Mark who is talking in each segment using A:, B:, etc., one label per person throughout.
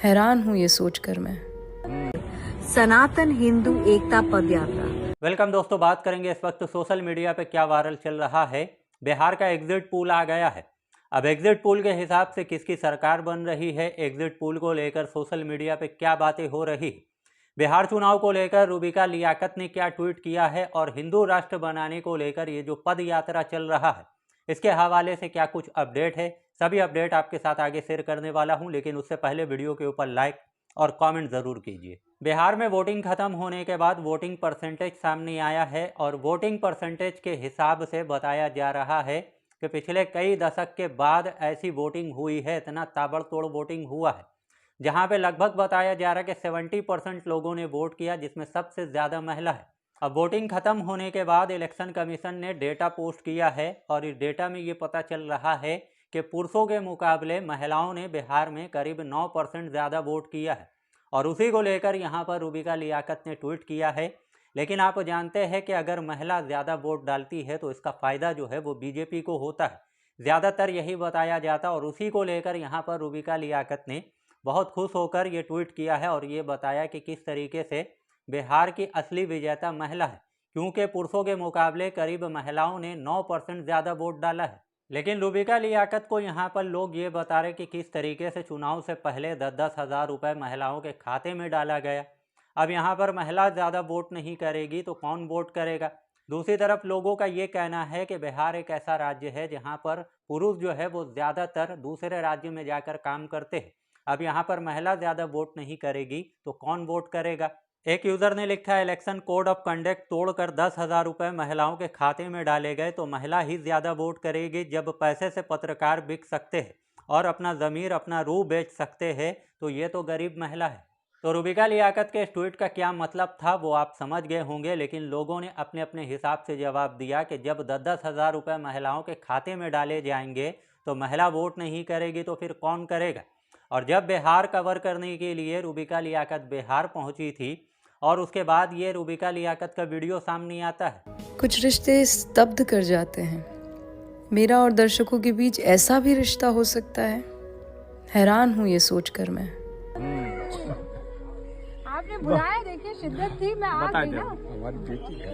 A: हैरान हूँ ये सोचकर मैं।
B: सनातन हिंदू एकता पद यात्रा।
C: वेलकम दोस्तों, बात करेंगे इस वक्त सोशल मीडिया पे क्या वायरल चल रहा है। बिहार का एग्जिट पोल आ गया है। अब एग्जिट पोल के हिसाब से किसकी सरकार बन रही है, एग्जिट पोल को लेकर सोशल मीडिया पे क्या बातें हो रही है, बिहार चुनाव को लेकर रूबिका लियाकत ने क्या ट्वीट किया है और हिंदू राष्ट्र बनाने को लेकर ये जो पद यात्रा चल रहा है इसके हवाले से क्या कुछ अपडेट है, सभी अपडेट आपके साथ आगे शेयर करने वाला हूं। लेकिन उससे पहले वीडियो के ऊपर लाइक और कमेंट ज़रूर कीजिए। बिहार में वोटिंग खत्म होने के बाद वोटिंग परसेंटेज सामने आया है और वोटिंग परसेंटेज के हिसाब से बताया जा रहा है कि पिछले कई दशक के बाद ऐसी वोटिंग हुई है, इतना ताबड़तोड़ वोटिंग हुआ है जहां पे लगभग बताया जा रहा है कि 70% लोगों ने वोट किया, जिसमें सबसे ज़्यादा महिला है। अब वोटिंग खत्म होने के बाद इलेक्शन कमीशन ने डेटा पोस्ट किया है और इस डेटा में ये पता चल रहा है कि पुरुषों के मुकाबले महिलाओं ने बिहार में करीब 9% ज़्यादा वोट किया है और उसी को लेकर यहाँ पर रूबिका लियाकत ने ट्वीट किया है। लेकिन आप जानते हैं कि अगर महिला ज़्यादा वोट डालती है तो इसका फ़ायदा जो है वो बीजेपी को होता है, ज़्यादातर यही बताया जाता और उसी को लेकर यहाँ पर रूबिका लियाकत ने बहुत खुश होकर ये ट्वीट किया है और ये बताया कि किस तरीके से बिहार की असली विजेता महिला है, क्योंकि पुरुषों के मुकाबले करीब महिलाओं ने 9% ज़्यादा वोट डाला है। लेकिन रूबिका लियाकत को यहाँ पर लोग ये बता रहे कि किस तरीके से चुनाव से पहले 10-10 हज़ार रुपये महिलाओं के खाते में डाला गया। अब यहाँ पर महिला ज़्यादा वोट नहीं करेगी तो कौन वोट करेगा। दूसरी तरफ लोगों का ये कहना है कि बिहार एक ऐसा राज्य है जहाँ पर पुरुष जो है वो ज़्यादातर दूसरे राज्य में जाकर काम करते हैं। अब यहाँ पर महिला ज़्यादा वोट नहीं करेगी तो कौन वोट करेगा। एक यूज़र ने लिखा है, इलेक्शन कोड ऑफ कंडक्ट तोड़कर 10,000 रुपये महिलाओं के खाते में डाले गए तो महिला ही ज़्यादा वोट करेगी। जब पैसे से पत्रकार बिक सकते हैं और अपना ज़मीर अपना रूह बेच सकते हैं तो ये तो गरीब महिला है। तो रूबिका लियाकत के इस ट्वीट का क्या मतलब था वो आप समझ गए होंगे, लेकिन लोगों ने अपने अपने हिसाब से जवाब दिया कि जब 10-10 हज़ार रुपये महिलाओं के खाते में डाले जाएंगे तो महिला वोट नहीं करेगी तो फिर कौन करेगा। और जब बिहार कवर करने के लिए रूबिका लियाकत बिहार पहुंची थी और उसके बाद ये रूबिका लियाकत का वीडियो सामने आता है।
A: कुछ रिश्ते स्तब्ध कर जाते हैं। मेरा और दर्शकों के बीच ऐसा भी रिश्ता हो सकता है। हैरान हूँ ये सोचकर मैं।
D: आपने बुलाया, देखिए शिद्दत थी, मैं आ गई ना।
E: हमारी बेटी है।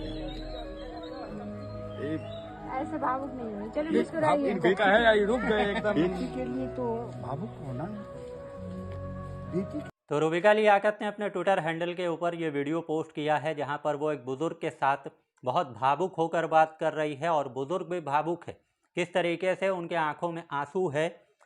D: ऐसे भावुक नहीं हुई, चलो मुस्कुराइए।
E: बेटा है या रुक गए एकदम। बेटी के लिए तो भावुक होना बेटी।
C: तो रूबिका लियाकत ने अपने ट्विटर हैंडल के ऊपर ये वीडियो पोस्ट किया है जहां पर वो एक बुजुर्ग के साथ बहुत भावुक होकर बात कर रही है और बुजुर्ग भी भावुक है, किस तरीके से उनके आंखों में आंसू है।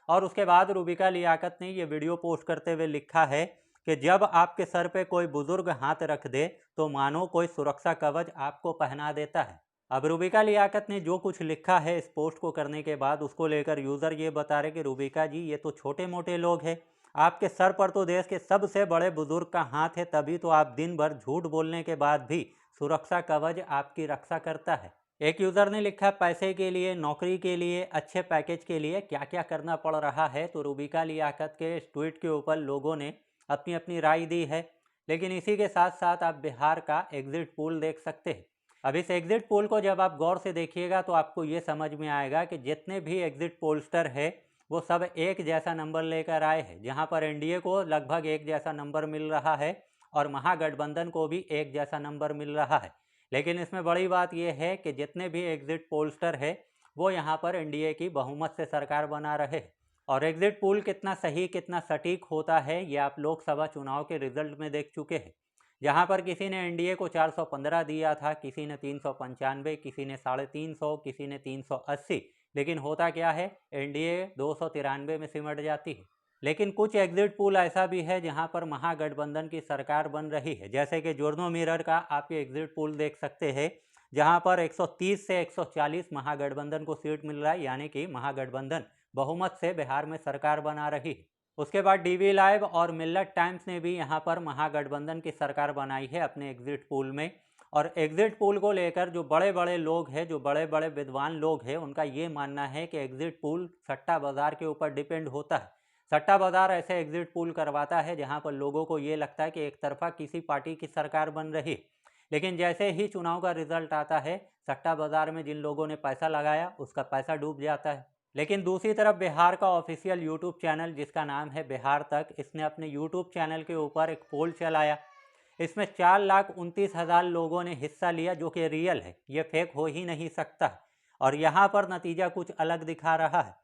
C: और उसके बाद रूबिका लियाकत ने ये वीडियो पोस्ट करते हुए लिखा है कि जब आपके सर पे कोई बुजुर्ग हाथ रख दे तो मानो कोई सुरक्षा कवच आपको पहना देता है। अब रूबिका लियाकत ने जो कुछ लिखा है इस पोस्ट को करने के बाद उसको लेकर यूज़र ये बता रहे कि रूबिका जी ये तो छोटे मोटे लोग हैं, आपके सर पर तो देश के सबसे बड़े बुजुर्ग का हाथ है, तभी तो आप दिन भर झूठ बोलने के बाद भी सुरक्षा कवच आपकी रक्षा करता है। एक यूज़र ने लिखा, पैसे के लिए, नौकरी के लिए, अच्छे पैकेज के लिए क्या क्या करना पड़ रहा है। तो रूबिका लियाकत के इस ट्वीट के ऊपर लोगों ने अपनी अपनी राय दी है। लेकिन इसी के साथ साथ आप बिहार का एग्जिट पोल देख सकते हैं। अब इस एग्जिट पोल को जब आप गौर से देखिएगा तो आपको ये समझ में आएगा कि जितने भी एग्जिट पोलस्टर है वो सब एक जैसा नंबर लेकर आए हैं, जहां पर एनडीए को लगभग एक जैसा नंबर मिल रहा है और महागठबंधन को भी एक जैसा नंबर मिल रहा है। लेकिन इसमें बड़ी बात यह है कि जितने भी एग्जिट पोलस्टर है वो यहाँ पर एनडीए की बहुमत से सरकार बना रहे हैं। और एग्जिट पोल कितना सही कितना सटीक होता है ये आप लोकसभा चुनाव के रिजल्ट में देख चुके हैं, जहाँ पर किसी ने एनडीए को 415 दिया था, किसी ने 395, किसी ने 350, किसी ने 380। लेकिन होता क्या है, एनडीए 293 में सिमट जाती है। लेकिन कुछ एग्जिट पोल ऐसा भी है जहां पर महागठबंधन की सरकार बन रही है, जैसे कि जोर्नो मिरर का आप ये एग्जिट पोल देख सकते हैं जहां पर 130 से 140 महागठबंधन को सीट मिल रहा है, यानी कि महागठबंधन बहुमत से बिहार में सरकार बना रही है। उसके बाद डीवी लाइव और मिल्लत टाइम्स ने भी यहाँ पर महागठबंधन की सरकार बनाई है अपने एग्जिट पोल में। और एग्जिट पोल को लेकर जो बड़े बड़े लोग हैं, जो बड़े बड़े विद्वान लोग हैं, उनका ये मानना है कि एग्जिट पोल सट्टा बाज़ार के ऊपर डिपेंड होता है। सट्टा बाज़ार ऐसे एग्जिट पोल करवाता है जहां पर लोगों को ये लगता है कि एक तरफा किसी पार्टी की सरकार बन रही है, लेकिन जैसे ही चुनाव का रिजल्ट आता है सट्टा बाज़ार में जिन लोगों ने पैसा लगाया उसका पैसा डूब जाता है। लेकिन दूसरी तरफ बिहार का ऑफिशियल यूट्यूब चैनल जिसका नाम है बिहार तक, इसने अपने यूट्यूब चैनल के ऊपर एक पोल चलाया। इसमें 4,29,000 लोगों ने हिस्सा लिया, जो कि रियल है, ये फेक हो ही नहीं सकता। और यहाँ पर नतीजा कुछ अलग दिखा रहा है।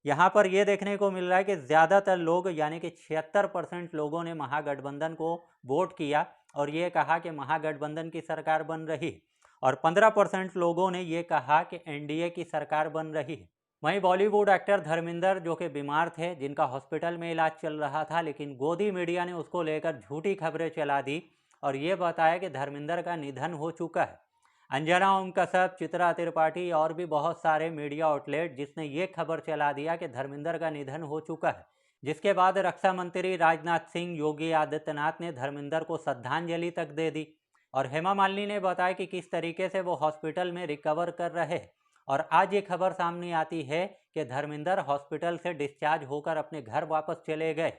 C: यहाँ पर ये देखने को मिल रहा है कि ज़्यादातर लोग यानी कि 76% लोगों ने महागठबंधन को वोट किया और ये कहा कि महागठबंधन की सरकार बन रही है, और 15% लोगों ने ये कहा कि एनडीए की सरकार बन रही है। वहीं बॉलीवुड एक्टर धर्मेंद्र, जो कि बीमार थे, जिनका हॉस्पिटल में इलाज चल रहा था, लेकिन गोदी मीडिया ने उसको लेकर झूठी खबरें चला दी और ये बताया कि धर्मेंद्र का निधन हो चुका है। अंजना ओम कश्यप, चित्रा त्रिपाठी और भी बहुत सारे मीडिया आउटलेट जिसने ये खबर चला दिया कि धर्मेंद्र का निधन हो चुका है, जिसके बाद रक्षा मंत्री राजनाथ सिंह, योगी आदित्यनाथ ने धर्मेंद्र को श्रद्धांजलि तक दे दी। और हेमा मालिनी ने बताया कि किस तरीके से वो हॉस्पिटल में रिकवर कर रहे हैं। और आज ये खबर सामने आती है कि धर्मेंद्र हॉस्पिटल से डिस्चार्ज होकर अपने घर वापस चले गए।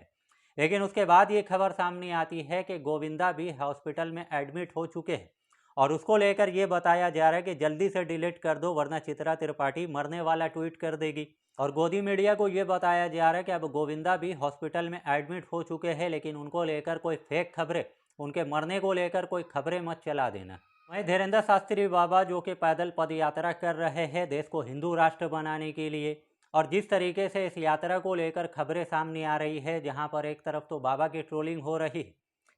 C: लेकिन उसके बाद ये खबर सामने आती है कि गोविंदा भी हॉस्पिटल में एडमिट हो चुके हैं और उसको लेकर ये बताया जा रहा है कि जल्दी से डिलीट कर दो वरना चित्रा त्रिपाठी मरने वाला ट्वीट कर देगी। और गोदी मीडिया को ये बताया जा रहा है कि अब गोविंदा भी हॉस्पिटल में एडमिट हो चुके हैं, लेकिन उनको लेकर कोई फेक खबरें, उनके मरने को लेकर कोई खबरें मत चला देना। वहीं धीरेन्द्र शास्त्री बाबा, जो कि पैदल पद यात्रा कर रहे हैं देश को हिंदू राष्ट्र बनाने के लिए, और जिस तरीके से इस यात्रा को लेकर खबरें सामने आ रही है, जहां पर एक तरफ तो बाबा की ट्रोलिंग हो रही है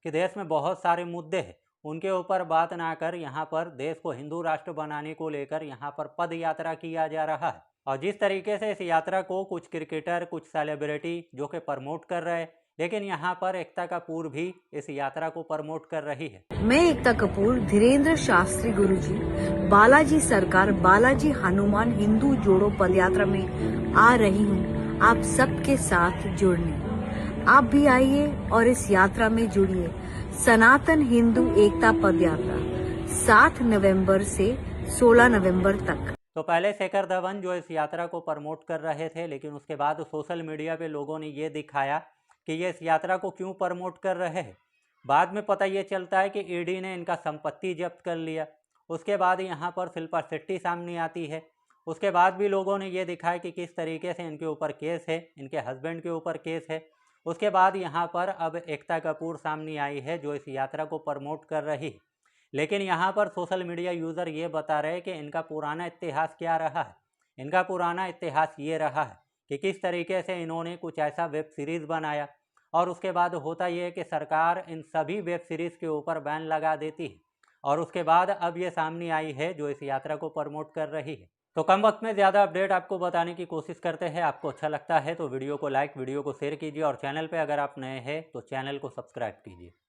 C: कि देश में बहुत सारे मुद्दे हैं, उनके ऊपर बात ना कर यहाँ पर देश को हिंदू राष्ट्र बनाने को लेकर यहाँ पर पद यात्रा किया जा रहा है। और जिस तरीके से इस यात्रा को कुछ क्रिकेटर, कुछ सेलिब्रिटी जो कि प्रमोट कर रहे हैं, लेकिन यहाँ पर एकता कपूर भी इस यात्रा को प्रमोट कर रही है।
B: मैं एकता कपूर, धीरेन्द्र शास्त्री गुरुजी, बालाजी सरकार, बालाजी हनुमान हिंदू जोड़ो पदयात्रा में आ रही हूँ आप सबके साथ जुड़ने। आप भी आइए और इस यात्रा में जुड़िए। सनातन हिंदू एकता पदयात्रा 7 नवंबर से 16 नवंबर तक।
C: तो पहले शेखर धवन जो इस यात्रा को प्रमोट कर रहे थे, लेकिन उसके बाद सोशल मीडिया पे लोगों ने ये दिखाया कि ये इस यात्रा को क्यों प्रमोट कर रहे हैं। बाद में पता ये चलता है कि ईडी ने इनका संपत्ति जब्त कर लिया। उसके बाद यहाँ पर शिल्पा शेट्टी सामने आती है। उसके बाद भी लोगों ने ये दिखाया कि किस तरीके से इनके ऊपर केस है, इनके हस्बैंड के ऊपर केस है। उसके बाद यहाँ पर अब एकता कपूर सामने आई है जो इस यात्रा को प्रमोट कर रही है। लेकिन यहाँ पर सोशल मीडिया यूज़र ये बता रहे हैं कि इनका पुराना इतिहास क्या रहा है। इनका पुराना इतिहास ये रहा है कि किस तरीके से इन्होंने कुछ ऐसा वेब सीरीज़ बनाया और उसके बाद होता ये है कि सरकार इन सभी वेब सीरीज़ के ऊपर बैन लगा देती है, और उसके बाद अब ये सामने आई है जो इस यात्रा को प्रमोट कर रही है। तो कम वक्त में ज़्यादा अपडेट आपको बताने की कोशिश करते हैं। आपको अच्छा लगता है तो वीडियो को लाइक, वीडियो को शेयर कीजिए, और चैनल पे अगर आप नए हैं तो चैनल को सब्सक्राइब कीजिए।